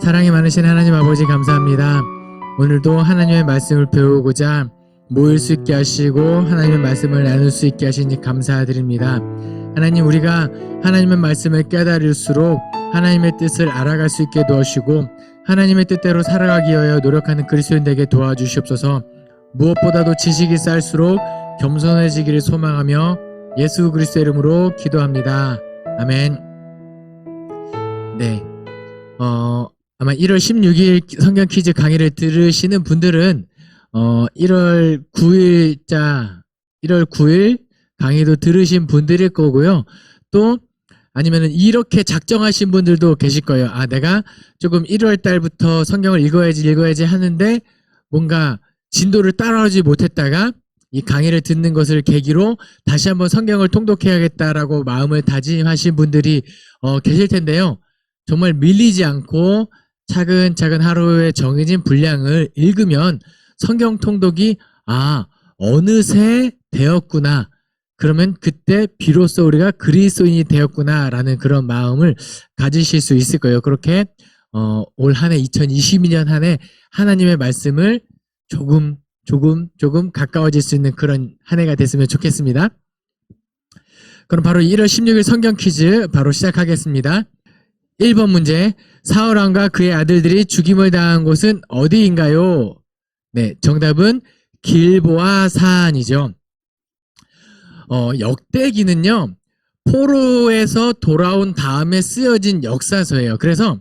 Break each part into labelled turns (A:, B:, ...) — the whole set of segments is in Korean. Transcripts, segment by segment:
A: 사랑이 많으신 하나님 아버지 감사합니다. 오늘도 하나님의 말씀을 배우고자 모일 수 있게 하시고 하나님의 말씀을 나눌 수 있게 하시니 감사드립니다. 하나님, 우리가 하나님의 말씀을 깨달을수록 하나님의 뜻을 알아갈 수 있게 도와주시고 하나님의 뜻대로 살아가기 위하여 노력하는 그리스도인 되게 도와주시옵소서. 무엇보다도 지식이 쌓일수록 겸손해지기를 소망하며 예수 그리스도의 이름으로 기도합니다. 아멘. 네. 아마 1월 16일 성경 퀴즈 강의를 들으시는 분들은 1월 9일 강의도 들으신 분들일 거고요. 또 아니면은 이렇게 작정하신 분들도 계실 거예요. 아, 내가 조금 1월 달부터 성경을 읽어야지 하는데 뭔가 진도를 따라오지 못했다가 이 강의를 듣는 것을 계기로 다시 한번 성경을 통독해야겠다라고 마음을 다짐하신 분들이 계실 텐데요. 정말 밀리지 않고 차근차근 하루에 정해진 분량을 읽으면 성경 통독이 어느새 되었구나. 그러면 그때 비로소 우리가 그리스도인이 되었구나라는 그런 마음을 가지실 수 있을 거예요. 그렇게 올 한 해 2022년 한 해 하나님의 말씀을 조금 가까워질 수 있는 그런 한 해가 됐으면 좋겠습니다. 그럼 바로 1월 16일 성경 퀴즈 바로 시작하겠습니다. 1번 문제, 사울왕과 그의 아들들이 죽임을 당한 곳은 어디인가요? 네, 정답은 길보아 산이죠. 역대기는요, 포로에서 돌아온 다음에 쓰여진 역사서예요. 그래서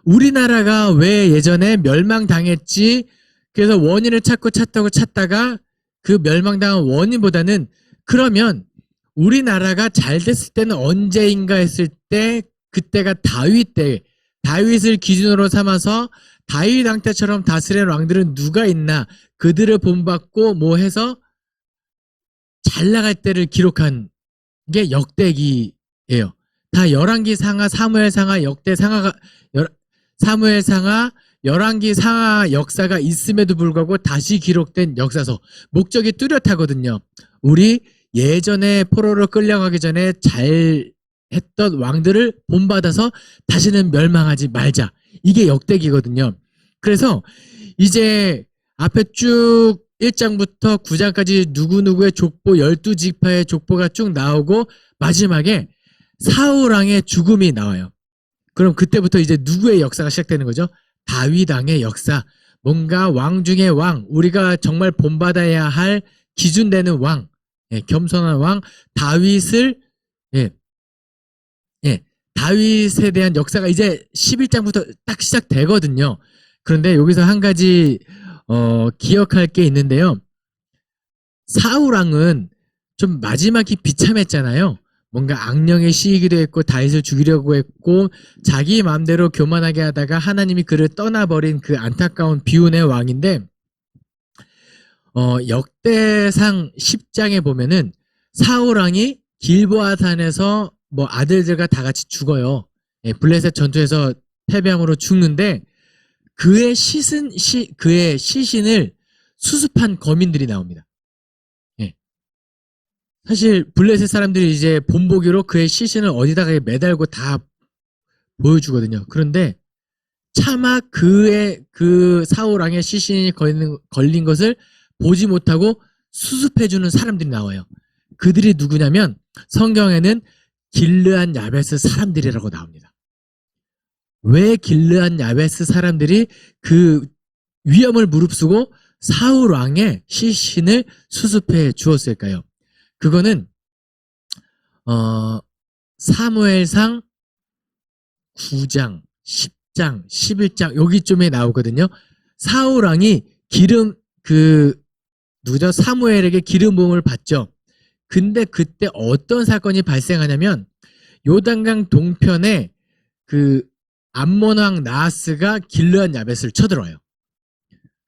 A: 우리나라가 왜 예전에 멸망당했지, 그래서 원인을 찾다가 그 멸망당한 원인보다는 그러면 우리나라가 잘 됐을 때는 언제인가 했을 때 그때가 다윗 때, 다윗을 기준으로 삼아서 다윗 왕 때처럼 다스리는 왕들은 누가 있나, 그들을 본받고 뭐 해서 잘 나갈 때를 기록한 게 역대기예요. 다 열왕기 상하, 사무엘 상하, 역대 상하가, 사무엘 상하, 열왕기 상하 역사가 있음에도 불구하고 다시 기록된 역사서. 목적이 뚜렷하거든요. 우리 예전에 포로로 끌려가기 전에 잘 했던 왕들을 본받아서 다시는 멸망하지 말자. 이게 역대기거든요. 그래서 이제 앞에 쭉 1장부터 9장까지 누구누구의 족보, 12지파의 족보가 쭉 나오고 마지막에 사울왕의 죽음이 나와요. 그럼 그때부터 이제 누구의 역사가 시작되는 거죠? 다윗 왕의 역사. 뭔가 왕 중에 왕, 우리가 정말 본받아야 할 기준되는 왕, 겸손한 왕 다윗을 다윗에 대한 역사가 이제 11장부터 딱 시작되거든요. 그런데 여기서 한 가지 기억할 게 있는데요. 사울왕은 좀 마지막이 비참했잖아요. 뭔가 악령의 시이기도 했고 다윗을 죽이려고 했고 자기 마음대로 교만하게 하다가 하나님이 그를 떠나버린 그 안타까운 비운의 왕인데, 역대상 10장에 보면은 사울왕이 길보아산에서 뭐 아들들과 다 같이 죽어요. 블레셋 전투에서 패배함으로 죽는데 그의 시신을 수습한 거민들이 나옵니다. 사실 블레셋 사람들이 이제 본보기로 그의 시신을 어디다가 매달고 다 보여주거든요. 그런데 차마 그 사울왕의 시신이 걸린 것을 보지 못하고 수습해주는 사람들이 나와요. 그들이 누구냐면 성경에는 길르앗 야베스 사람들이라고 나옵니다. 왜 길르앗 야베스 사람들이 그 위험을 무릅쓰고 사울 왕의 시신을 수습해 주었을까요? 그거는 사무엘상 9장, 10장, 11장 여기쯤에 나오거든요. 사울 왕이 사무엘에게 기름 부음을 받죠. 근데 그때 어떤 사건이 발생하냐면 요단강 동편에 그 암몬 왕 나하스가 길르앗 야벳을 쳐들어요.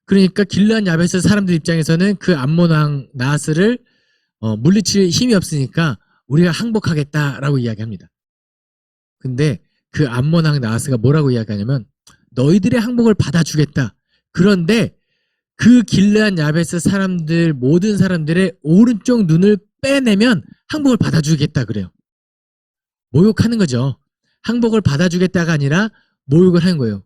A: 그러니까 길르앗 야벳 사람들 입장에서는 그 암몬 왕 나하스를 물리칠 힘이 없으니까 우리가 항복하겠다라고 이야기합니다. 근데 그 암몬 왕 나하스가 뭐라고 이야기하냐면 너희들의 항복을 받아주겠다. 그런데 그 길르앗 야벳 사람들 모든 사람들의 오른쪽 눈을 빼내면 항복을 받아주겠다 그래요. 모욕하는 거죠. 항복을 받아주겠다가 아니라 모욕을 하는 거예요.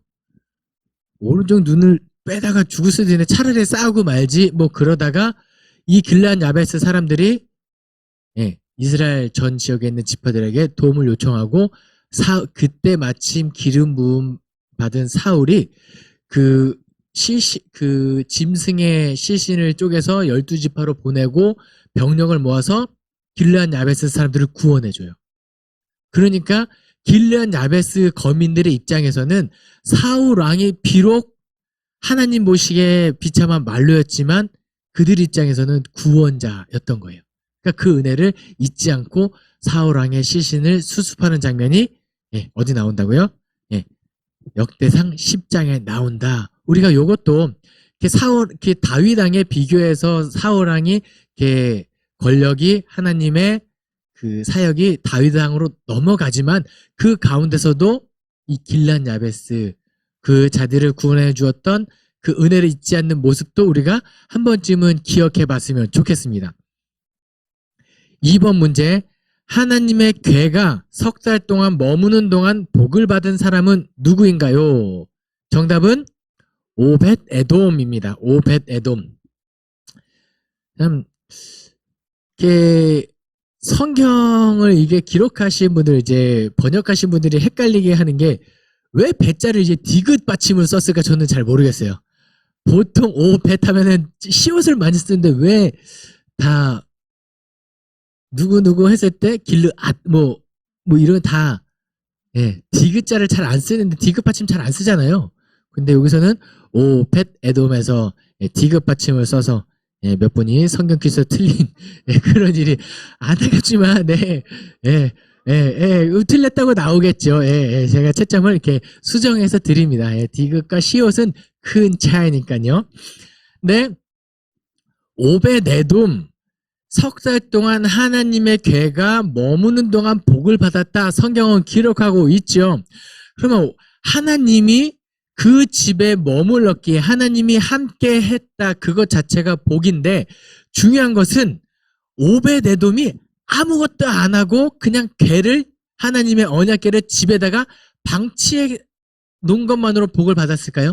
A: 오른쪽 눈을 빼다가 죽을 수도 있는데 차라리 싸우고 말지 뭐 그러다가 이 길르앗 야베스 사람들이 이스라엘 전 지역에 있는 지파들에게 도움을 요청하고 그때 마침 기름 부음 받은 사울이 그 짐승의 시신을 쪼개서 12지파로 보내고 병력을 모아서 길르앗 야베스 사람들을 구원해줘요. 그러니까 길르앗 야베스 거민들의 입장에서는 사울 왕이 비록 하나님 보시기에 비참한 말로였지만 그들 입장에서는 구원자였던 거예요. 그러니까 그 은혜를 잊지 않고 사울 왕의 시신을 수습하는 장면이 어디 나온다고요? 역대상 10장에 나온다. 우리가 요것도 다윗 왕에 비교해서 사울 왕이 권력이 하나님의 그 사역이 다윗 왕으로 넘어가지만 그 가운데서도 이 길르앗 야베스 그 자들을 구원해 주었던 그 은혜를 잊지 않는 모습도 우리가 한 번쯤은 기억해 봤으면 좋겠습니다. 2번 문제. 하나님의 궤가 석 달 동안 머무는 동안 복을 받은 사람은 누구인가요? 정답은 오벳 에돔입니다. 오벳 에돔. 참 성경을 이게 기록하신 분들 이제 번역하신 분들이 헷갈리게 하는 게 왜 배자를 이제 디귿 받침을 썼을까 저는 잘 모르겠어요. 보통 오벳 하면은 시옷을 많이 쓰는데 왜 다 누구누구 했을 때 길르앗 뭐 이런 다 디귿자를 잘 안 쓰는데 디귿 받침 잘 안 쓰잖아요. 근데 여기서는 오벳 에돔에서 디귿 받침을 써서 몇 분이 성경 퀴즈 틀린 그런 일이 안타깝지만 틀렸다고 나오겠죠. 제가 채점을 이렇게 수정해서 드립니다. 디귿과 시옷은 큰 차이니까요. 네, 오벳 에돔 석 달 동안 하나님의 궤가 머무는 동안 복을 받았다. 성경은 기록하고 있죠. 그러면 하나님이 그 집에 머물렀기에 하나님이 함께 했다. 그것 자체가 복인데 중요한 것은 오벳 에돔이 아무것도 안 하고 그냥 궤를 하나님의 언약궤를 집에다가 방치해 놓은 것만으로 복을 받았을까요?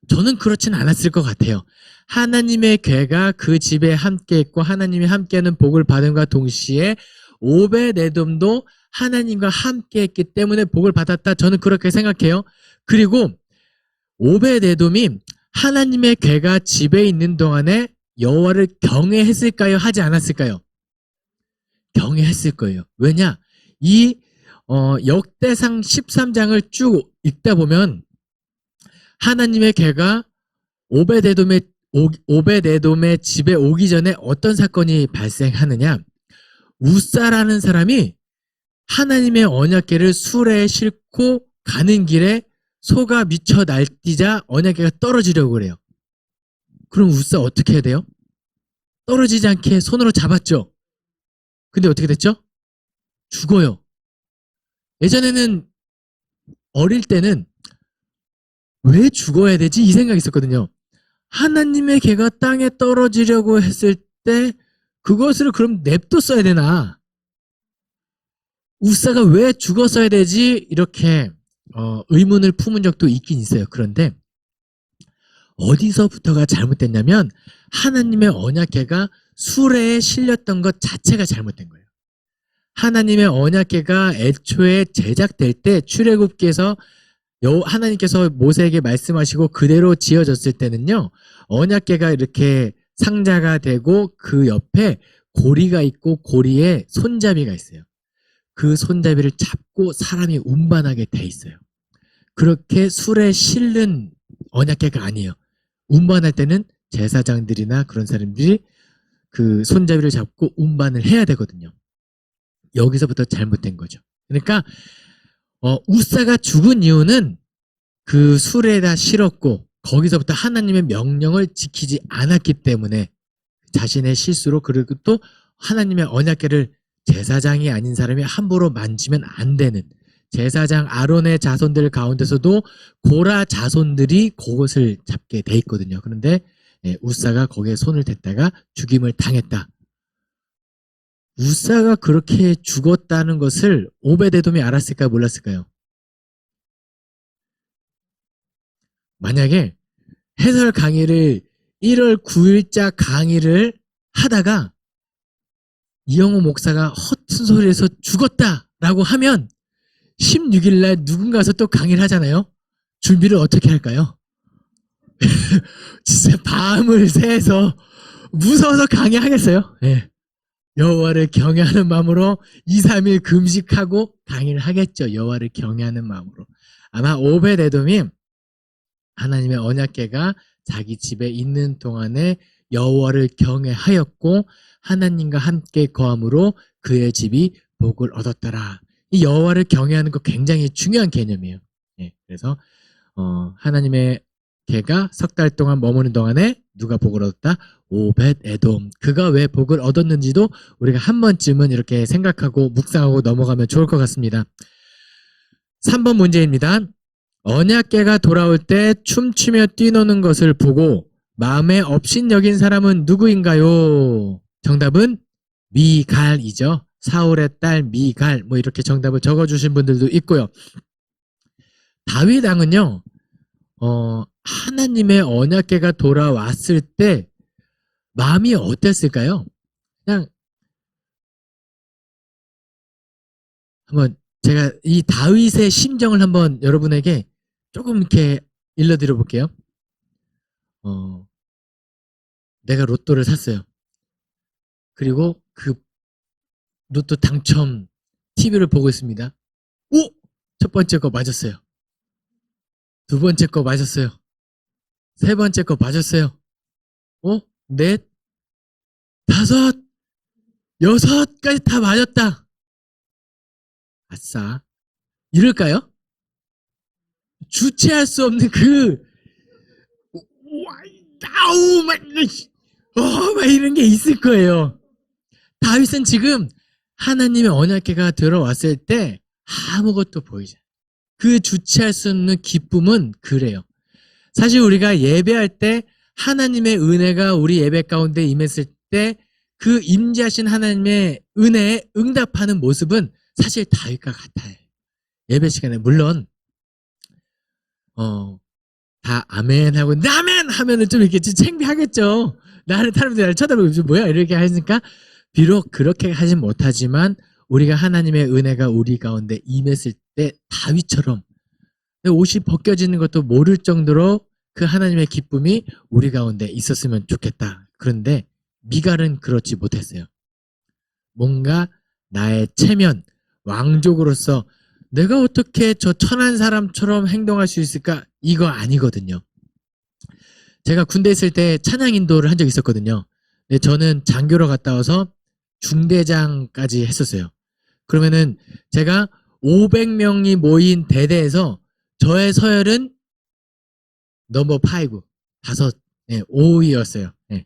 A: 저는 그렇진 않았을 것 같아요. 하나님의 궤가 그 집에 함께 있고 하나님이 함께하는 복을 받음과 동시에 오벳 에돔도 하나님과 함께 했기 때문에 복을 받았다. 저는 그렇게 생각해요. 그리고 오벳 에돔이 하나님의 궤가 집에 있는 동안에 여호와를 경외했을까요? 하지 않았을까요? 경외했을 거예요. 왜냐? 이 역대상 13장을 쭉 읽다 보면 하나님의 궤가 오벳 에돔의 집에 오기 전에 어떤 사건이 발생하느냐? 우사라는 사람이 하나님의 언약궤를 수레에 싣고 가는 길에 소가 미쳐 날뛰자 언약궤가 떨어지려고 그래요. 그럼 우사 어떻게 해야 돼요? 떨어지지 않게 손으로 잡았죠. 근데 어떻게 됐죠? 죽어요. 예전에는 어릴 때는 왜 죽어야 되지? 이 생각이 있었거든요. 하나님의 궤가 땅에 떨어지려고 했을 때 그것을 그럼 냅뒀어야 되나? 우사가 왜 죽었어야 되지? 이렇게 의문을 품은 적도 있긴 있어요. 그런데 어디서부터가 잘못됐냐면 하나님의 언약궤가 수레에 실렸던 것 자체가 잘못된 거예요. 하나님의 언약궤가 애초에 제작될 때 출애굽기에서 하나님께서 모세에게 말씀하시고 그대로 지어졌을 때는요. 언약궤가 이렇게 상자가 되고 그 옆에 고리가 있고 고리에 손잡이가 있어요. 그 손잡이를 잡고 사람이 운반하게 돼 있어요. 그렇게 수레에 실는 언약궤가 아니에요. 운반할 때는 제사장들이나 그런 사람들이 그 손잡이를 잡고 운반을 해야 되거든요. 여기서부터 잘못된 거죠. 그러니까 우사가 죽은 이유는 그 수레에다 실었고 거기서부터 하나님의 명령을 지키지 않았기 때문에 자신의 실수로 그리고 또 하나님의 언약궤를 제사장이 아닌 사람이 함부로 만지면 안 되는 제사장 아론의 자손들 가운데서도 고라 자손들이 그것을 잡게 돼 있거든요. 그런데 우사가 거기에 손을 댔다가 죽임을 당했다. 우사가 그렇게 죽었다는 것을 오벳 에돔이 알았을까요? 몰랐을까요? 만약에 해설 강의를 1월 9일자 강의를 하다가 이영호 목사가 허튼 소리에서 죽었다라고 하면 16일 날 누군가서 또 강의를 하잖아요. 준비를 어떻게 할까요? 진짜 밤을 새서 무서워서 강의하겠어요? 네. 여호와를 경외하는 마음으로 2, 3일 금식하고 강의를 하겠죠. 여호와를 경외하는 마음으로. 아마 오벳에돔이 하나님의 언약궤가 자기 집에 있는 동안에 여호와를 경외하였고 하나님과 함께 거함으로 그의 집이 복을 얻었더라. 이 여호와를 경외하는 거 굉장히 중요한 개념이에요. 예, 그래서 하나님의 개가 석 달 동안 머무는 동안에 누가 복을 얻었다? 오벳에돔. 그가 왜 복을 얻었는지도 우리가 한 번쯤은 이렇게 생각하고 묵상하고 넘어가면 좋을 것 같습니다. 3번 문제입니다. 언약궤가 돌아올 때 춤추며 뛰노는 것을 보고 마음에 업신여긴 사람은 누구인가요? 정답은 미갈이죠. 사울의 딸 미갈. 뭐 이렇게 정답을 적어주신 분들도 있고요. 다윗 왕은요. 하나님의 언약궤가 돌아왔을 때 마음이 어땠을까요? 그냥 한번 제가 이 다윗의 심정을 한번 여러분에게 조금 이렇게 일러드려 볼게요. 내가 로또를 샀어요. 그리고 그 로또 당첨 TV를 보고 있습니다. 오! 첫 번째 거 맞았어요. 두 번째 거 맞았어요. 세 번째 거 맞았어요. 넷, 다섯, 여섯까지 다 맞았다. 아싸. 이럴까요? 주체할 수 없는 아우, 막 이런 게 있을 거예요. 다윗은 지금 하나님의 언약궤가 들어왔을 때 아무것도 보이지 않아요. 그 주체할 수 없는 기쁨은 그래요. 사실 우리가 예배할 때 하나님의 은혜가 우리 예배 가운데 임했을 때 그 임재하신 하나님의 은혜에 응답하는 모습은 사실 다윗과 같아요. 예배 시간에 물론 다 아멘 하고 나멘 하면은 좀 이렇게 창피하겠죠. 사람들이 나를 쳐다보고 뭐야 이렇게 하니까 비록 그렇게 하진 못하지만 우리가 하나님의 은혜가 우리 가운데 임했을 때 다윗처럼 옷이 벗겨지는 것도 모를 정도로 그 하나님의 기쁨이 우리 가운데 있었으면 좋겠다. 그런데 미갈은 그렇지 못했어요. 뭔가 나의 체면, 왕족으로서 내가 어떻게 저 천한 사람처럼 행동할 수 있을까? 이거 아니거든요. 제가 군대 있을 때 찬양 인도를 한 적이 있었거든요. 근데 저는 장교로 갔다 와서 중대장까지 했었어요. 그러면은 제가 500명이 모인 대대에서 저의 서열은 넘버 5, 5위였어요. 네.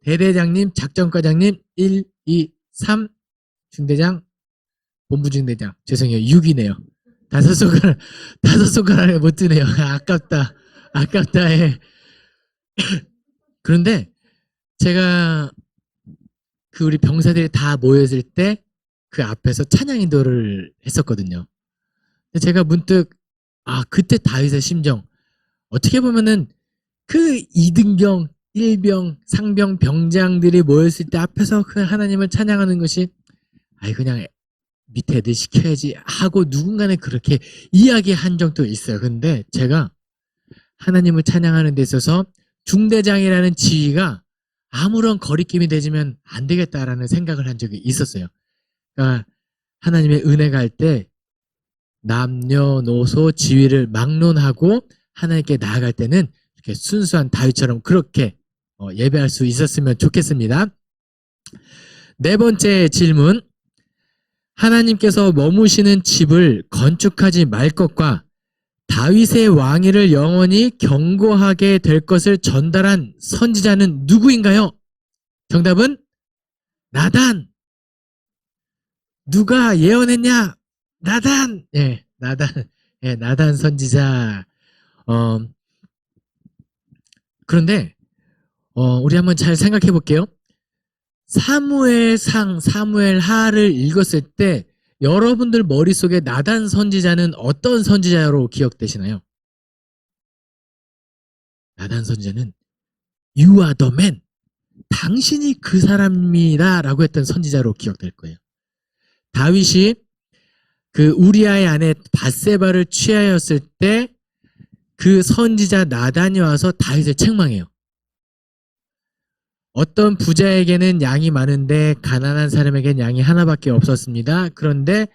A: 대대장님, 작전과장님, 1, 2, 3, 중대장, 본부중대장. 죄송해요. 6이네요. 5손가락에 못 드네요. 아깝다. 예. 그런데 제가 우리 병사들이 다 모였을 때 그 앞에서 찬양 인도를 했었거든요. 제가 문득 그때 다윗의 심정 어떻게 보면은 그 2등병, 1병, 상병, 병장들이 모였을 때 앞에서 그 하나님을 찬양하는 것이 그냥 밑에 애들 시켜야지 하고 누군가는 그렇게 이야기한 적도 있어요. 근데 제가 하나님을 찬양하는 데 있어서 중대장이라는 지위가 아무런 거리낌이 되지면 안 되겠다라는 생각을 한 적이 있었어요. 그러니까 하나님의 은혜가 할 때 남녀노소 지위를 막론하고 하나님께 나아갈 때는 이렇게 순수한 다윗처럼 그렇게 예배할 수 있었으면 좋겠습니다. 네 번째 질문. 하나님께서 머무시는 집을 건축하지 말 것과 다윗의 왕위를 영원히 경고하게 될 것을 전달한 선지자는 누구인가요? 정답은 나단. 누가 예언했냐? 나단. 예, 나단. 예, 나단 선지자. 그런데 우리 한번 잘 생각해 볼게요. 사무엘상, 사무엘하를 읽었을 때 여러분들 머릿속에 나단 선지자는 어떤 선지자로 기억되시나요? 나단 선지자는 You are the man. 당신이 그 사람입니다. 라고 했던 선지자로 기억될 거예요. 다윗이 그 우리아의 아내 밧세바를 취하였을 때 그 선지자 나단이 와서 다윗을 책망해요. 어떤 부자에게는 양이 많은데 가난한 사람에게는 양이 하나밖에 없었습니다. 그런데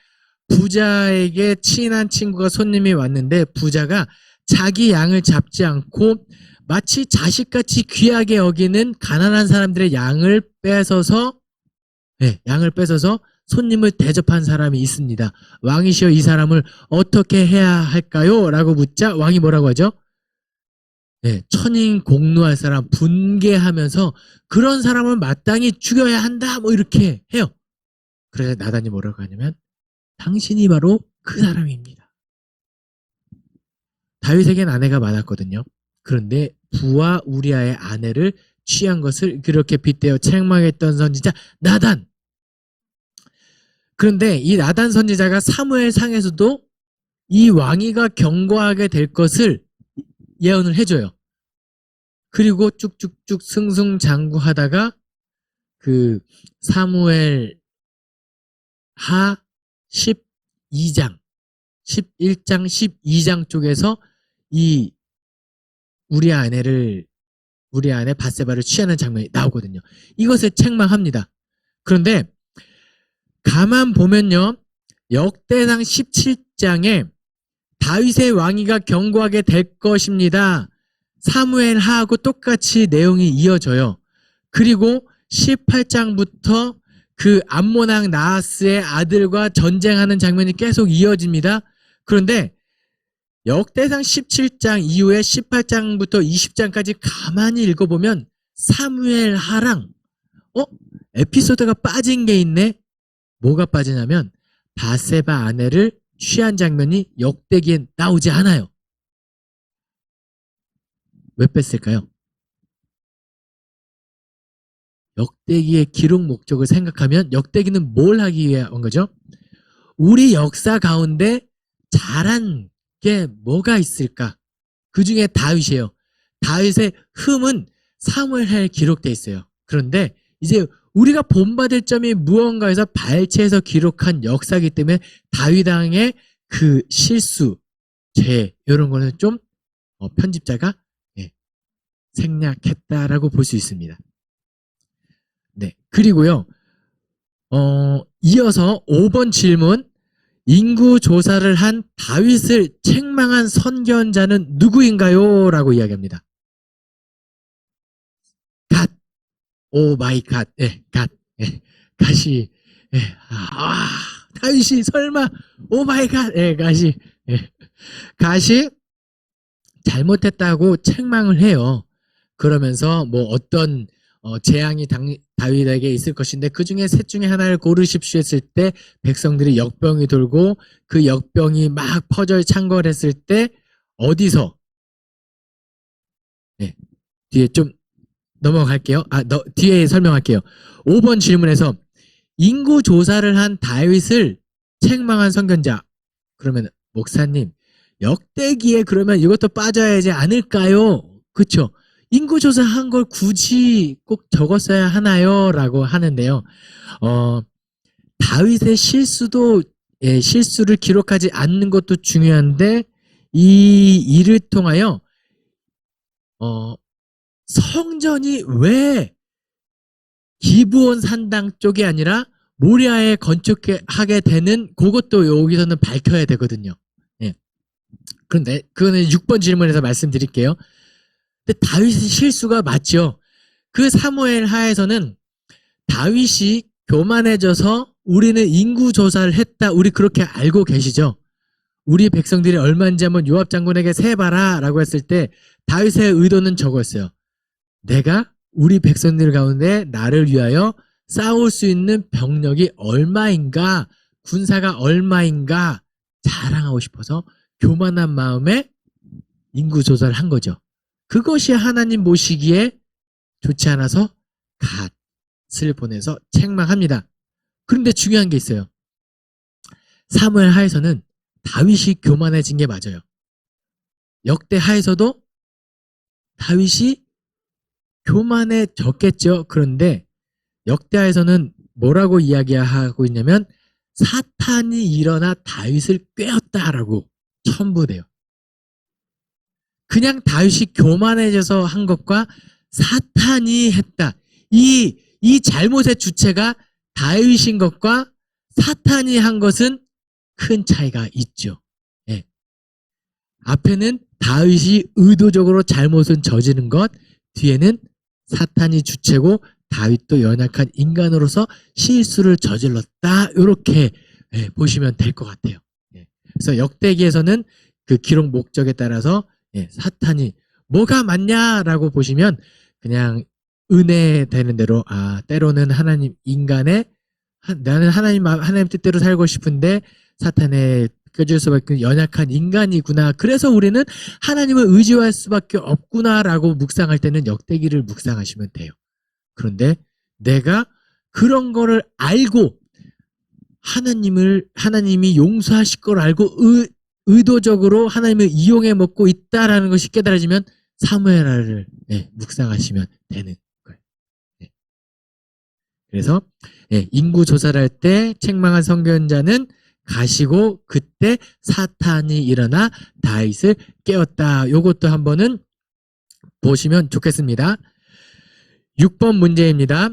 A: 부자에게 친한 친구가 손님이 왔는데 부자가 자기 양을 잡지 않고 마치 자식같이 귀하게 여기는 가난한 사람들의 양을 뺏어서 손님을 대접한 사람이 있습니다. 왕이시여 이 사람을 어떻게 해야 할까요? 라고 묻자 왕이 뭐라고 하죠? 천인 공노할 사람 분개하면서 그런 사람을 마땅히 죽여야 한다 뭐 이렇게 해요. 그래서 나단이 뭐라고 하냐면 당신이 바로 그 사람입니다. 다윗에겐 아내가 많았거든요. 그런데 부하 우리아의 아내를 취한 것을 그렇게 빗대어 책망했던 선지자 나단. 그런데 이 나단 선지자가 사무엘 상에서도 이 왕위가 경고하게 될 것을 예언을 해줘요. 그리고 쭉쭉쭉 승승장구하다가 그 사무엘 하 12장, 11장, 12장 쪽에서 이 우리 아내 밧세바를 취하는 장면이 나오거든요. 이것을 책망합니다. 그런데 가만 보면요. 역대상 17장에 다윗의 왕위가 경고하게 될 것입니다. 사무엘하고 똑같이 내용이 이어져요. 그리고 18장부터 그 암몬 왕 나하스의 아들과 전쟁하는 장면이 계속 이어집니다. 그런데 역대상 17장 이후에 18장부터 20장까지 가만히 읽어보면 사무엘하랑 에피소드가 빠진 게 있네. 뭐가 빠지냐면 밧세바 아내를 취한 장면이 역대기에 나오지 않아요. 왜 뺐을까요? 역대기의 기록 목적을 생각하면 역대기는 뭘 하기 위한 거죠? 우리 역사 가운데 잘한 게 뭐가 있을까? 그 중에 다윗이에요. 다윗의 흠은 사무엘하에 기록돼 있어요. 그런데 이제 우리가 본받을 점이 무언가에서 발췌해서 기록한 역사이기 때문에 다윗 왕의 그 실수, 죄 이런 거는 좀 편집자가 생략했다라고 볼 수 있습니다. 네, 그리고요. 이어서 5번 질문. 인구 조사를 한 다윗을 책망한 선견자는 누구인가요? 라고 이야기합니다. 갓. 오 마이 갓. 갓. 갓이 다윗이 설마 오 마이 갓. 갓이 갓이 잘못했다고 책망을 해요. 그러면서 뭐 어떤 재앙이 다윗에게 있을 것인데 그 중에 셋 중에 하나를 고르십시오 했을 때 백성들이 역병이 돌고 그 역병이 막 퍼져 창궐했을 때 어디서 뒤에 좀 넘어갈게요. 뒤에 설명할게요. 5번 질문에서 인구 조사를 한 다윗을 책망한 선견자. 그러면 목사님 역대기에 그러면 이것도 빠져야 하지 않을까요? 그렇죠? 인구조사한 걸 굳이 꼭 적었어야 하나요? 라고 하는데요. 다윗의 실수를 기록하지 않는 것도 중요한데 이 일을 통하여 성전이 왜 기브온 산당 쪽이 아니라 모리아에 건축하게 되는 그것도 여기서는 밝혀야 되거든요. 그런데 그거는 6번 질문에서 말씀드릴게요. 근데 다윗의 실수가 맞죠. 그 사무엘 하에서는 다윗이 교만해져서 우리는 인구조사를 했다. 우리 그렇게 알고 계시죠. 우리 백성들이 얼마인지 한번 요압 장군에게 세봐라 라고 했을 때 다윗의 의도는 저거였어요. 내가 우리 백성들 가운데 나를 위하여 싸울 수 있는 병력이 얼마인가, 군사가 얼마인가 자랑하고 싶어서 교만한 마음에 인구조사를 한 거죠. 그것이 하나님 보시기에 좋지 않아서 갓을 보내서 책망합니다. 그런데 중요한 게 있어요. 사무엘 하에서는 다윗이 교만해진 게 맞아요. 역대 하에서도 다윗이 교만해졌겠죠. 그런데 역대하에서는 뭐라고 이야기하고 있냐면 사탄이 일어나 다윗을 꾀었다라고 첨부돼요. 그냥 다윗이 교만해져서 한 것과 사탄이 했다. 이 잘못의 주체가 다윗인 것과 사탄이 한 것은 큰 차이가 있죠. 예. 앞에는 다윗이 의도적으로 잘못을 저지른 것, 뒤에는 사탄이 주체고 다윗도 연약한 인간으로서 실수를 저질렀다. 이렇게 보시면 될 것 같아요. 그래서 역대기에서는 그 기록 목적에 따라서 사탄이 뭐가 맞냐라고 보시면 그냥 은혜 되는 대로 때로는 하나님 인간의 나는 하나님 뜻대로 살고 싶은데 사탄에 껴줄 수밖에 연약한 인간이구나. 그래서 우리는 하나님을 의지할 수밖에 없구나라고 묵상할 때는 역대기를 묵상하시면 돼요. 그런데 내가 그런 거를 알고 하나님이 용서하실 걸 알고 의도적으로 하나님을 이용해 먹고 있다라는 것이 깨달아지면 사무엘하를 묵상하시면 되는 거예요. 그래서 인구 조사를 할 때 책망한 선견자는 가시고 그때 사탄이 일어나 다윗을 깨웠다. 요것도 한번은 보시면 좋겠습니다. 6번 문제입니다.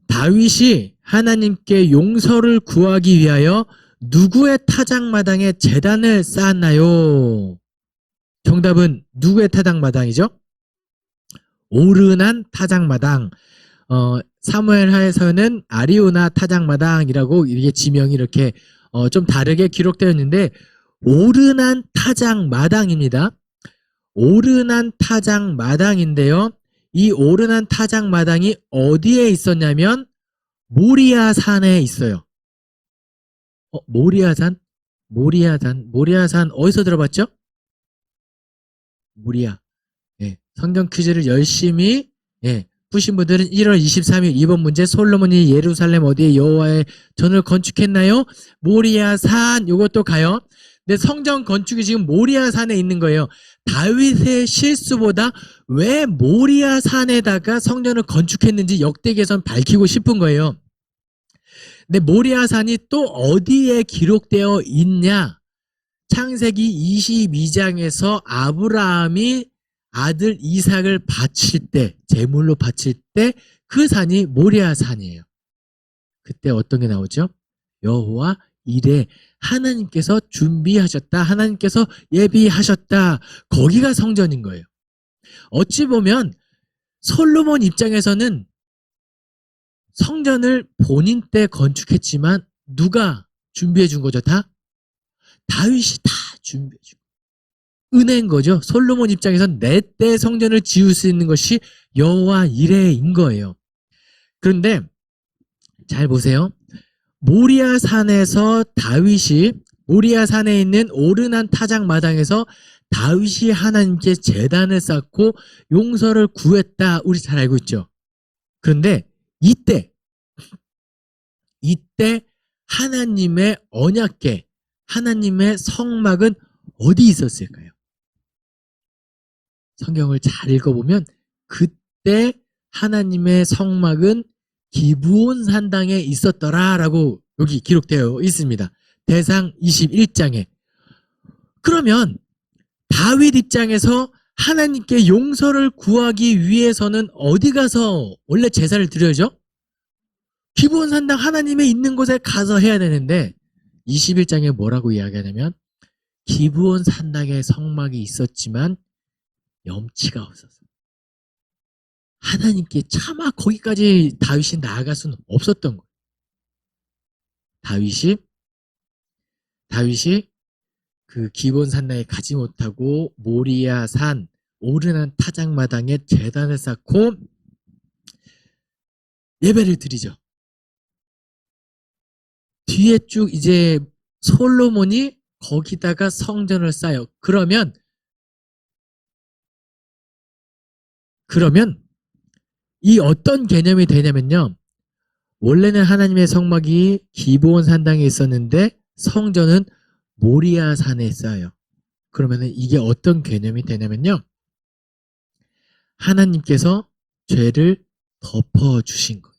A: 다윗이 하나님께 용서를 구하기 위하여 누구의 타작마당에 제단을 쌓았나요? 정답은 누구의 타작마당이죠? 오르난 타작마당. 사무엘하에서는 아리우나 타작마당이라고 이게 지명이 이렇게 좀 다르게 기록되어 있는데 오르난 타작마당입니다. 오르난 타작마당인데요. 이 오르난 타작마당이 어디에 있었냐면 모리아 산에 있어요. 모리아산 어디서 들어봤죠? 모리아. 성경 퀴즈를 열심히 푸신 분들은 1월 23일 2번 문제 솔로몬이 예루살렘 어디에 여호와의 전을 건축했나요? 모리아산. 요것도 가요. 근데 성전 건축이 지금 모리아산에 있는 거예요. 다윗의 실수보다 왜 모리아산에다가 성전을 건축했는지 역대기에선 밝히고 싶은 거예요. 근데 모리아산이 또 어디에 기록되어 있냐? 창세기 22장에서 아브라함이 아들 이삭을 바칠 때, 제물로 바칠 때 그 산이 모리아산이에요. 그때 어떤 게 나오죠? 여호와 이레, 하나님께서 준비하셨다. 하나님께서 예비하셨다. 거기가 성전인 거예요. 어찌 보면 솔로몬 입장에서는 성전을 본인 때 건축했지만 누가 준비해 준 거죠? 다윗이 다 준비해 준 거예요. 은혜인 거죠. 솔로몬 입장에서는 내 때 성전을 지을 수 있는 것이 여호와 이레인 거예요. 그런데 잘 보세요. 모리아산에서 모리아산에 있는 오르난 타작마당에서 다윗이 하나님께 제단을 쌓고 용서를 구했다. 우리 잘 알고 있죠. 그런데 이때 하나님의 언약궤, 하나님의 성막은 어디 있었을까요? 성경을 잘 읽어보면 그때 하나님의 성막은 기브온 산당에 있었더라라고 여기 기록되어 있습니다. 대상 21장에. 그러면 다윗 입장에서 하나님께 용서를 구하기 위해서는 어디 가서 원래 제사를 드려야죠? 기브온 산당 하나님의 있는 곳에 가서 해야 되는데 21장에 뭐라고 이야기하냐면 기브온 산당에 성막이 있었지만 염치가 없어서 하나님께 차마 거기까지 다윗이 나아갈 수는 없었던 거예요. 다윗이 그 기브온 산당에 가지 못하고 모리아 산 오르난 타작마당에 제단을 쌓고 예배를 드리죠. 뒤에 쭉 이제 솔로몬이 거기다가 성전을 쌓아요. 그러면 이 어떤 개념이 되냐면요. 원래는 하나님의 성막이 기브온 산당에 있었는데 성전은 모리아 산에 쌓여요. 그러면 이게 어떤 개념이 되냐면요. 하나님께서 죄를 덮어주신 거예요.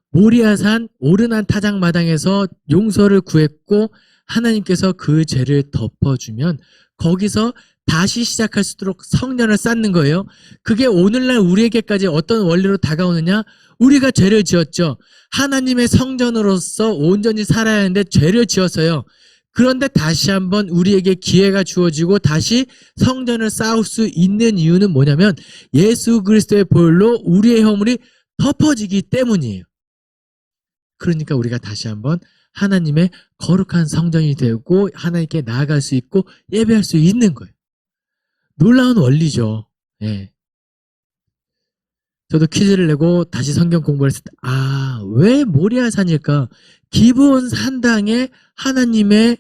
A: 모리아산 오르난 타작마당에서 용서를 구했고 하나님께서 그 죄를 덮어주면 거기서 다시 시작할 수 있도록 성전을 쌓는 거예요. 그게 오늘날 우리에게까지 어떤 원리로 다가오느냐? 우리가 죄를 지었죠. 하나님의 성전으로서 온전히 살아야 하는데 죄를 지었어요. 그런데 다시 한번 우리에게 기회가 주어지고 다시 성전을 쌓을 수 있는 이유는 뭐냐면 예수 그리스도의 보혈로 우리의 허물이 덮어지기 때문이에요. 그러니까 우리가 다시 한번 하나님의 거룩한 성전이 되고 하나님께 나아갈 수 있고 예배할 수 있는 거예요. 놀라운 원리죠. 예. 저도 퀴즈를 내고 다시 성경 공부를 했을 때, 왜 모리아산일까? 기브온 산당에 하나님의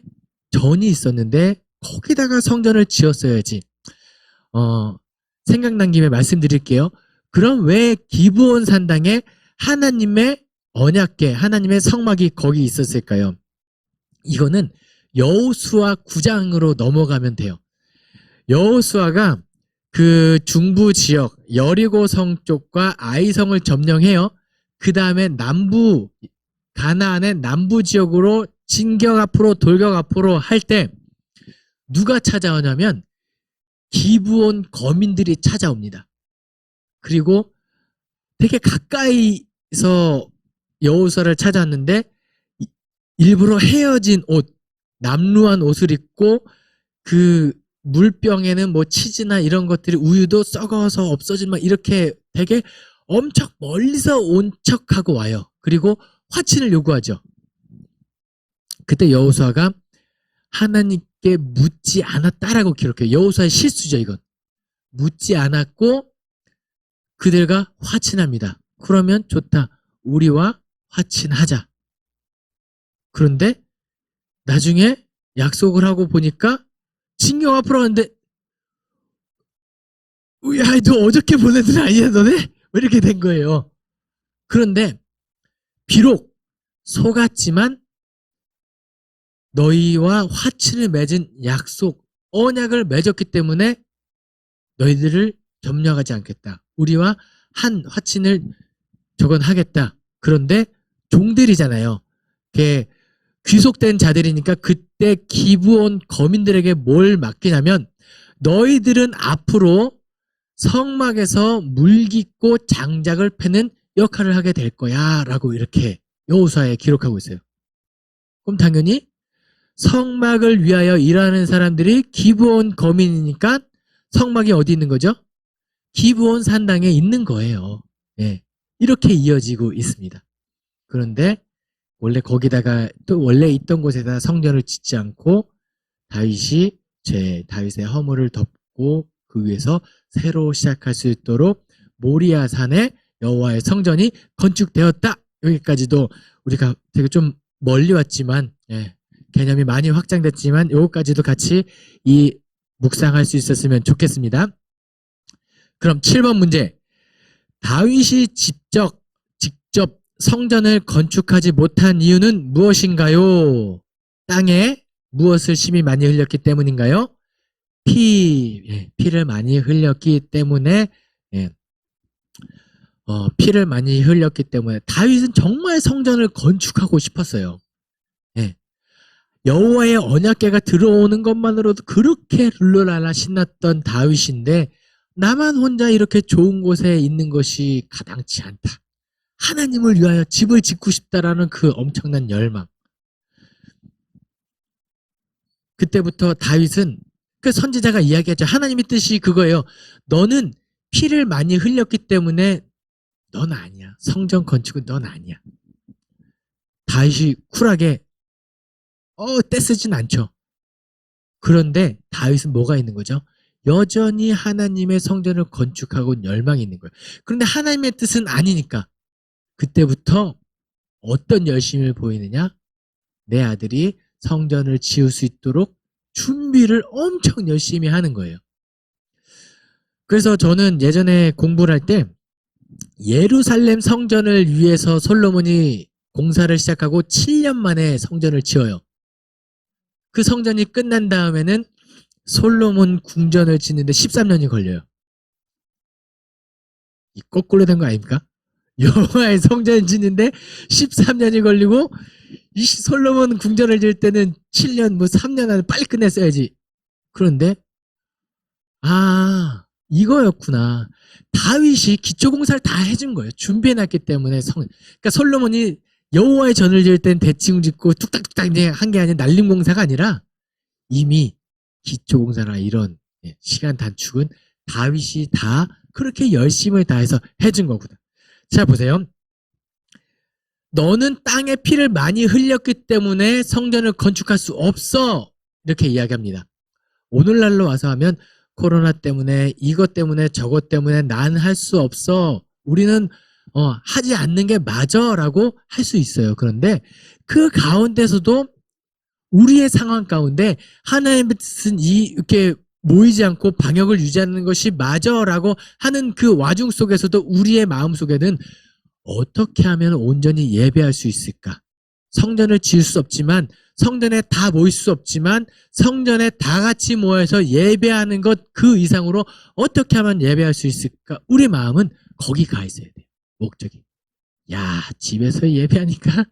A: 전이 있었는데 거기다가 성전을 지었어야지. 생각난 김에 말씀드릴게요. 그럼 왜 기브온 산당에 하나님의 언약궤, 하나님의 성막이 거기 있었을까요? 이거는 여호수아 9장으로 넘어가면 돼요. 여호수아가 그 중부 지역 여리고성 쪽과 아이성을 점령해요. 그 다음에 남부 가나안의 남부 지역으로 진격 앞으로 돌격 앞으로 할 때 누가 찾아오냐면 기브온 거민들이 찾아옵니다. 그리고 되게 가까이서 여호수아를 찾아왔는데 일부러 헤어진 옷, 남루한 옷을 입고 그 물병에는 뭐 치즈나 이런 것들이 우유도 썩어서 없어진 막 이렇게 되게 엄청 멀리서 온 척하고 와요. 그리고 화친을 요구하죠. 그때 여호수아가 하나님께 묻지 않았다라고 기록해요. 여호수아의 실수죠, 이건. 묻지 않았고 그들과 화친합니다. 그러면 좋다. 우리와 화친하자. 그런데 나중에 약속을 하고 보니까 진경 앞으로 왔는데 야, 너 어저께 보낸 애 아니야 너네? 이렇게 된 거예요. 그런데 비록 속았지만 너희와 화친을 맺은 약속, 언약을 맺었기 때문에 너희들을 점령하지 않겠다. 우리와 한 화친을 저건 하겠다. 그런데 종들이잖아요. 그게 귀속된 자들이니까 그때 기브온 거민들에게 뭘 맡기냐면 너희들은 앞으로 성막에서 물깃고 장작을 패는 역할을 하게 될 거야 라고 이렇게 여호수아에 기록하고 있어요. 그럼 당연히 성막을 위하여 일하는 사람들이 기브온 거민이니까 성막이 어디 있는 거죠? 기브온 산당에 있는 거예요. 예. 이렇게 이어지고 있습니다. 그런데 원래 거기다가 또 원래 있던 곳에다 성전을 짓지 않고 다윗이 다윗의 허물을 덮고 그 위에서 새로 시작할 수 있도록 모리아산에 여호와의 성전이 건축되었다. 여기까지도 우리가 되게 좀 멀리 왔지만 개념이 많이 확장됐지만 여기까지도 같이 이 묵상할 수 있었으면 좋겠습니다. 그럼 7번 문제. 다윗이 직접 성전을 건축하지 못한 이유는 무엇인가요? 땅에 무엇을 심히 많이 흘렸기 때문인가요? 피를 많이 흘렸기 때문에 피를 많이 흘렸기 때문에 다윗은 정말 성전을 건축하고 싶었어요. 여호와의 언약궤가 들어오는 것만으로도 그렇게 룰루랄라 신났던 다윗인데 나만 혼자 이렇게 좋은 곳에 있는 것이 가당치 않다. 하나님을 위하여 집을 짓고 싶다라는 그 엄청난 열망. 그때부터 다윗은 그 선지자가 이야기하죠. 하나님의 뜻이 그거예요. 너는 피를 많이 흘렸기 때문에 넌 아니야. 성전 건축은 넌 아니야. 다윗이 쿨하게 떼쓰진 않죠. 그런데 다윗은 뭐가 있는 거죠? 여전히 하나님의 성전을 건축하고 열망이 있는 거예요. 그런데 하나님의 뜻은 아니니까 그때부터 어떤 열심을 보이느냐? 내 아들이 성전을 지을 수 있도록 준비를 엄청 열심히 하는 거예요. 그래서 저는 예전에 공부를 할 때 예루살렘 성전을 위해서 솔로몬이 공사를 시작하고 7년 만에 성전을 지어요. 그 성전이 끝난 다음에는 솔로몬 궁전을 짓는데 13년이 걸려요. 이 거꾸로 된 거 아닙니까? 여호와의 성전을 짓는데 13년이 걸리고 이 솔로몬 궁전을 지을 때는 7년 뭐 3년 안에 빨리 끝냈어야지. 그런데 이거였구나. 다윗이 기초공사를 다 해준 거예요. 준비해놨기 때문에 그러니까 솔로몬이 여호와의 전을 지을 땐 대충 짓고 뚝딱뚝딱 이제 한 게 아니라 날림공사가 아니라 이미 기초공사나 이런 시간 단축은 다윗이 다 그렇게 열심을 다해서 해준 거구나. 자, 보세요. 너는 땅에 피를 많이 흘렸기 때문에 성전을 건축할 수 없어. 이렇게 이야기합니다. 오늘날로 와서 하면 코로나 때문에 이것 때문에 저것 때문에 난 할 수 없어. 우리는 하지 않는 게 맞아 라고 할 수 있어요. 그런데 그 가운데서도 우리의 상황 가운데 하나님의 뜻은 이렇게 모이지 않고 방역을 유지하는 것이 맞아 라고 하는 그 와중 속에서도 우리의 마음 속에는 어떻게 하면 온전히 예배할 수 있을까? 성전을 지을 수 없지만, 성전에 다 모일 수 없지만, 성전에 다 같이 모여서 예배하는 것 그 이상으로 어떻게 하면 예배할 수 있을까? 우리 마음은 거기 가 있어야 돼요. 목적이. 야, 집에서 예배하니까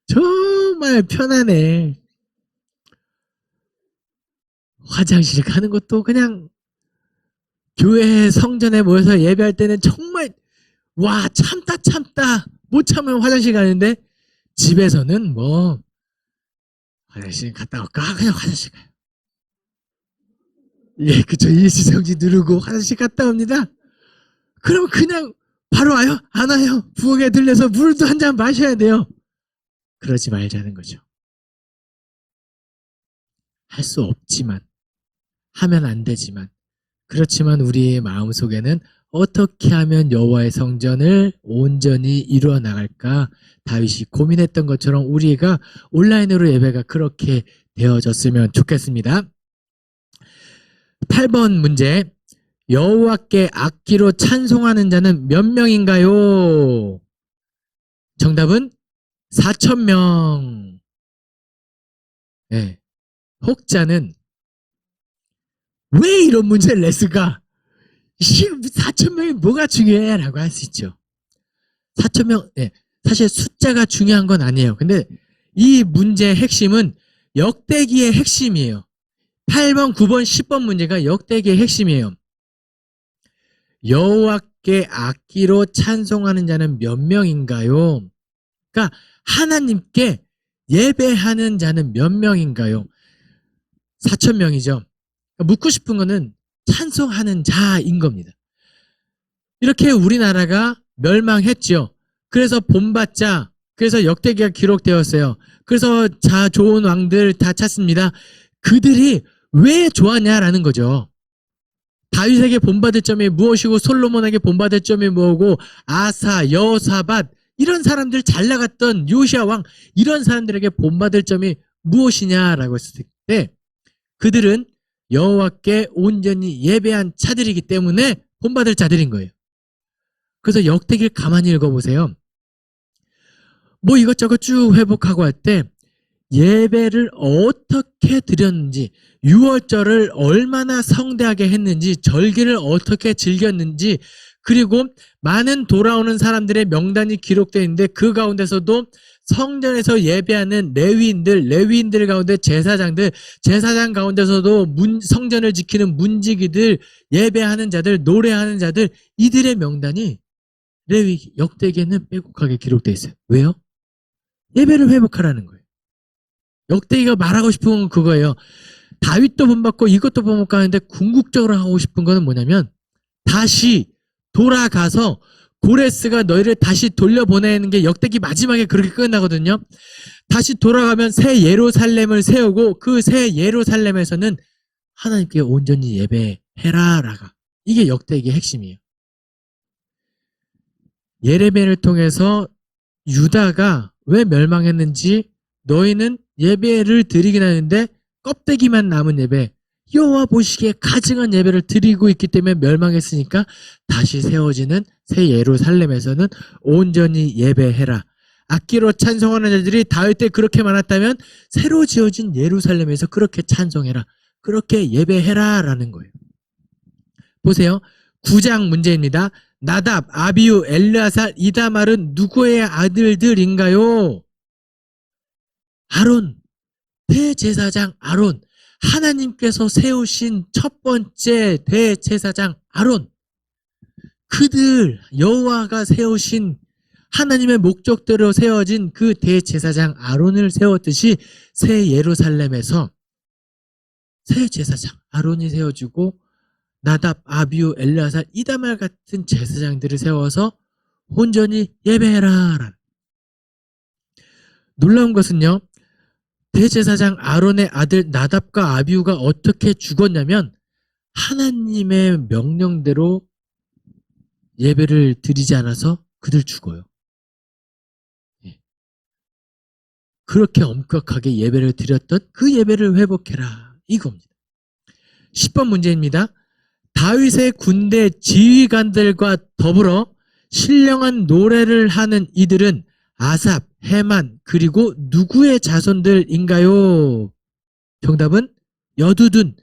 A: 정말 편하네. 화장실 가는 것도 그냥 교회 성전에 모여서 예배할 때는 정말 와, 참다 못 참으면 화장실 가는데 집에서는 뭐 화장실 갔다 올까? 그냥 화장실 가요. 예, 그쵸. 일시정지 누르고 화장실 갔다 옵니다. 그럼 그냥 바로 와요? 안 와요? 부엌에 들려서 물도 한 잔 마셔야 돼요. 그러지 말자는 거죠. 할 수 없지만, 하면 안 되지만, 그렇지만 우리의 마음속에는 어떻게 하면 여호와의 성전을 온전히 이루어 나갈까 다윗이 고민했던 것처럼 우리가 온라인으로 예배가 그렇게 되어졌으면 좋겠습니다. 8번 문제. 여호와께 악기로 찬송하는 자는 몇 명인가요? 정답은 4,000명. 네. 혹자는 왜 이런 문제를 냈을까? 4,000명이 뭐가 중요해? 라고 할 수 있죠. 4,000명, 네. 사실 숫자가 중요한 건 아니에요. 근데 이 문제의 핵심은 역대기의 핵심이에요. 8번, 9번, 10번 문제가 역대기의 핵심이에요. 여호와께 악기로 찬송하는 자는 몇 명인가요? 그러니까 하나님께 예배하는 자는 몇 명인가요? 4,000명이죠. 묻고 싶은 거는 찬송하는 자인 겁니다. 이렇게 우리나라가 멸망했죠. 그래서 본받자, 그래서 역대기가 기록되었어요. 그래서 좋은 왕들 다 찾습니다. 그들이 왜 좋았냐라는 거죠. 다윗에게 본받을 점이 무엇이고 솔로몬에게 본받을 점이 뭐고 아사, 여호사밧 이런 사람들 잘 나갔던 요시야 왕 이런 사람들에게 본받을 점이 무엇이냐라고 했을 때 그들은 여호와께 온전히 예배한 자들이기 때문에 본받을 자들인 거예요. 그래서 역대기를 가만히 읽어보세요. 뭐 이것저것 쭉 회복하고 할 때 예배를 어떻게 드렸는지 6월절을 얼마나 성대하게 했는지 절기를 어떻게 즐겼는지 그리고 많은 돌아오는 사람들의 명단이 기록되어 있는데 그 가운데서도 성전에서 예배하는 레위인들 가운데 제사장 가운데서도 성전을 지키는 문지기들 예배하는 자들 노래하는 자들 이들의 명단이 레위 역대기에는 빼곡하게 기록되어 있어요. 왜요? 예배를 회복하라는 거예요. 역대기가 말하고 싶은 건 그거예요. 다윗도 본받고 이것도 본받고 하는데 궁극적으로 하고 싶은 거는 뭐냐면 다시 돌아가서 고레스가 너희를 다시 돌려보내는 게 역대기 마지막에 그렇게 끝나거든요. 다시 돌아가면 새 예루살렘을 세우고 그 새 예루살렘에서는 하나님께 온전히 예배해라라가 이게 역대기의 핵심이에요. 예레미야를 통해서 유다가 왜 멸망했는지 너희는 예배를 드리긴 하는데 껍데기만 남은 예배 여호와 보시기에 가증한 예배를 드리고 있기 때문에 멸망했으니까 다시 세워지는 새 예루살렘에서는 온전히 예배해라. 악기로 찬송하는 자들이 다윗 때 그렇게 많았다면 새로 지어진 예루살렘에서 그렇게 찬송해라. 그렇게 예배해라 라는 거예요. 보세요. 9장 문제입니다. 나답, 아비후, 엘르아살, 이다말은 누구의 아들들인가요? 아론, 대제사장 아론, 하나님께서 세우신 첫 번째 대제사장 아론, 그들 여호와가 세우신 하나님의 목적대로 세워진 그 대제사장 아론을 세웠듯이 새 예루살렘에서 새 제사장 아론이 세워지고 나답, 아비후, 엘르아살, 이다말 같은 제사장들을 세워서 온전히 예배해라. 놀라운 것은요, 대제사장 아론의 아들 나답과 아비후가 어떻게 죽었냐면 하나님의 명령대로 예배를 드리지 않아서 그들 죽어요. 그렇게 엄격하게 예배를 드렸던 그 예배를 회복해라, 이겁니다. 10번 문제입니다. 다윗의 군대 지휘관들과 더불어 신령한 노래를 하는 이들은 아삽, 헤만, 그리고 누구의 자손들인가요? 정답은 여두둔.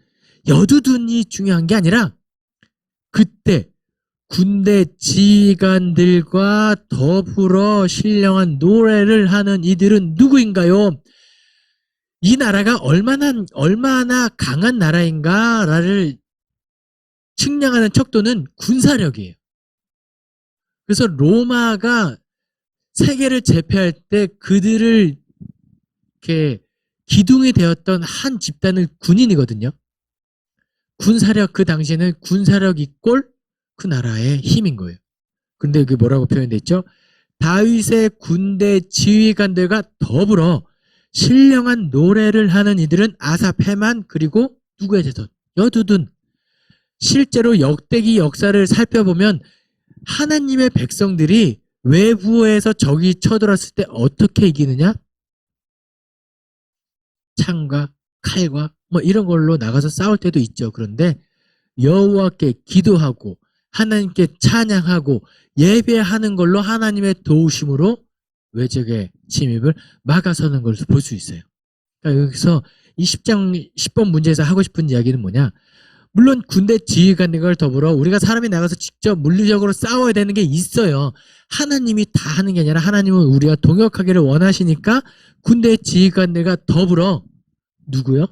A: 여두둔이 중요한 게 아니라 그때 군대 지휘관들과 더불어 신령한 노래를 하는 이들은 누구인가요? 이 나라가 얼마나 강한 나라인가를 측량하는 척도는 군사력이에요. 그래서 로마가 세계를 제패할 때 그들을 이렇게 기둥이 되었던 한 집단은 군인이거든요. 군사력, 그 당시에는 군사력 이꼴 그 나라의 힘인 거예요. 근데 여기 뭐라고 표현되어 있죠? 다윗의 군대 지휘관들과 더불어 신령한 노래를 하는 이들은 아삽, 헤만, 그리고 누구의 자손? 여두둔. 실제로 역대기 역사를 살펴보면 하나님의 백성들이 외부에서 적이 쳐들어왔을 때 어떻게 이기느냐? 창과 칼과 뭐 이런 걸로 나가서 싸울 때도 있죠. 그런데 여호와께 기도하고 하나님께 찬양하고 예배하는 걸로 하나님의 도우심으로 외적의 침입을 막아서는 걸 볼 수 있어요. 그러니까 여기서 이 10번 문제에서 하고 싶은 이야기는 뭐냐? 물론 군대 지휘관들과 더불어 우리가 사람이 나가서 직접 물리적으로 싸워야 되는 게 있어요. 하나님이 다 하는 게 아니라 하나님은 우리가 동역하기를 원하시니까 군대 지휘관들과 더불어 누구요?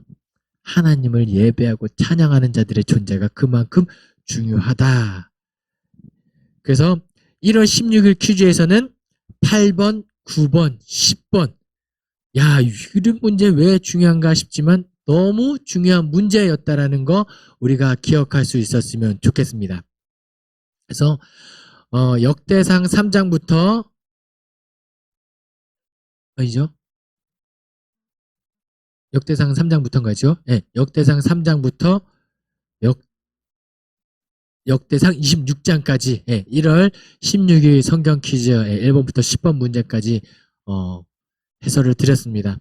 A: 하나님을 예배하고 찬양하는 자들의 존재가 그만큼 중요하다. 그래서 1월 16일 퀴즈에서는 8번, 9번, 10번, 야, 이런 문제 왜 중요한가 싶지만 너무 중요한 문제였다라는 거 우리가 기억할 수 있었으면 좋겠습니다. 그래서 역대상 3장부터 아니죠? 역대상 3장부터인가죠? 네, 역대상 3장부터 역대상 26장까지 1월 16일 성경 퀴즈 1번부터 10번 문제까지 해설을 드렸습니다.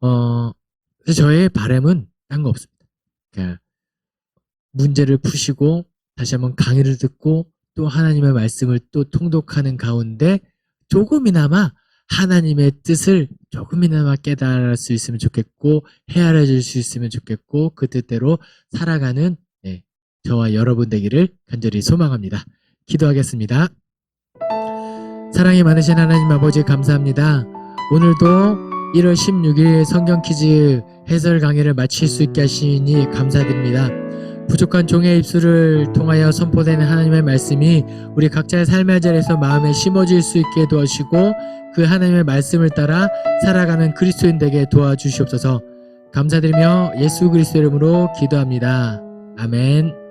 A: 그래서 저의 바람은 딴 거 없습니다. 그러니까 문제를 푸시고 다시 한번 강의를 듣고 또 하나님의 말씀을 또 통독하는 가운데 조금이나마 하나님의 뜻을 조금이나마 깨달을 수 있으면 좋겠고 헤아려질 수 있으면 좋겠고 그 뜻대로 살아가는 저와 여러분 되기를 간절히 소망합니다. 기도하겠습니다. 사랑이 많으신 하나님 아버지 감사합니다. 오늘도 1월 16일 성경 퀴즈 해설 강의를 마칠 수 있게 하시니 감사드립니다. 부족한 종의 입술을 통하여 선포되는 하나님의 말씀이 우리 각자의 삶의 자리에서 마음에 심어질 수 있게 도와주시고 그 하나님의 말씀을 따라 살아가는 그리스도인 되게 도와주시옵소서. 감사드리며 예수 그리스도 이름으로 기도합니다. 아멘.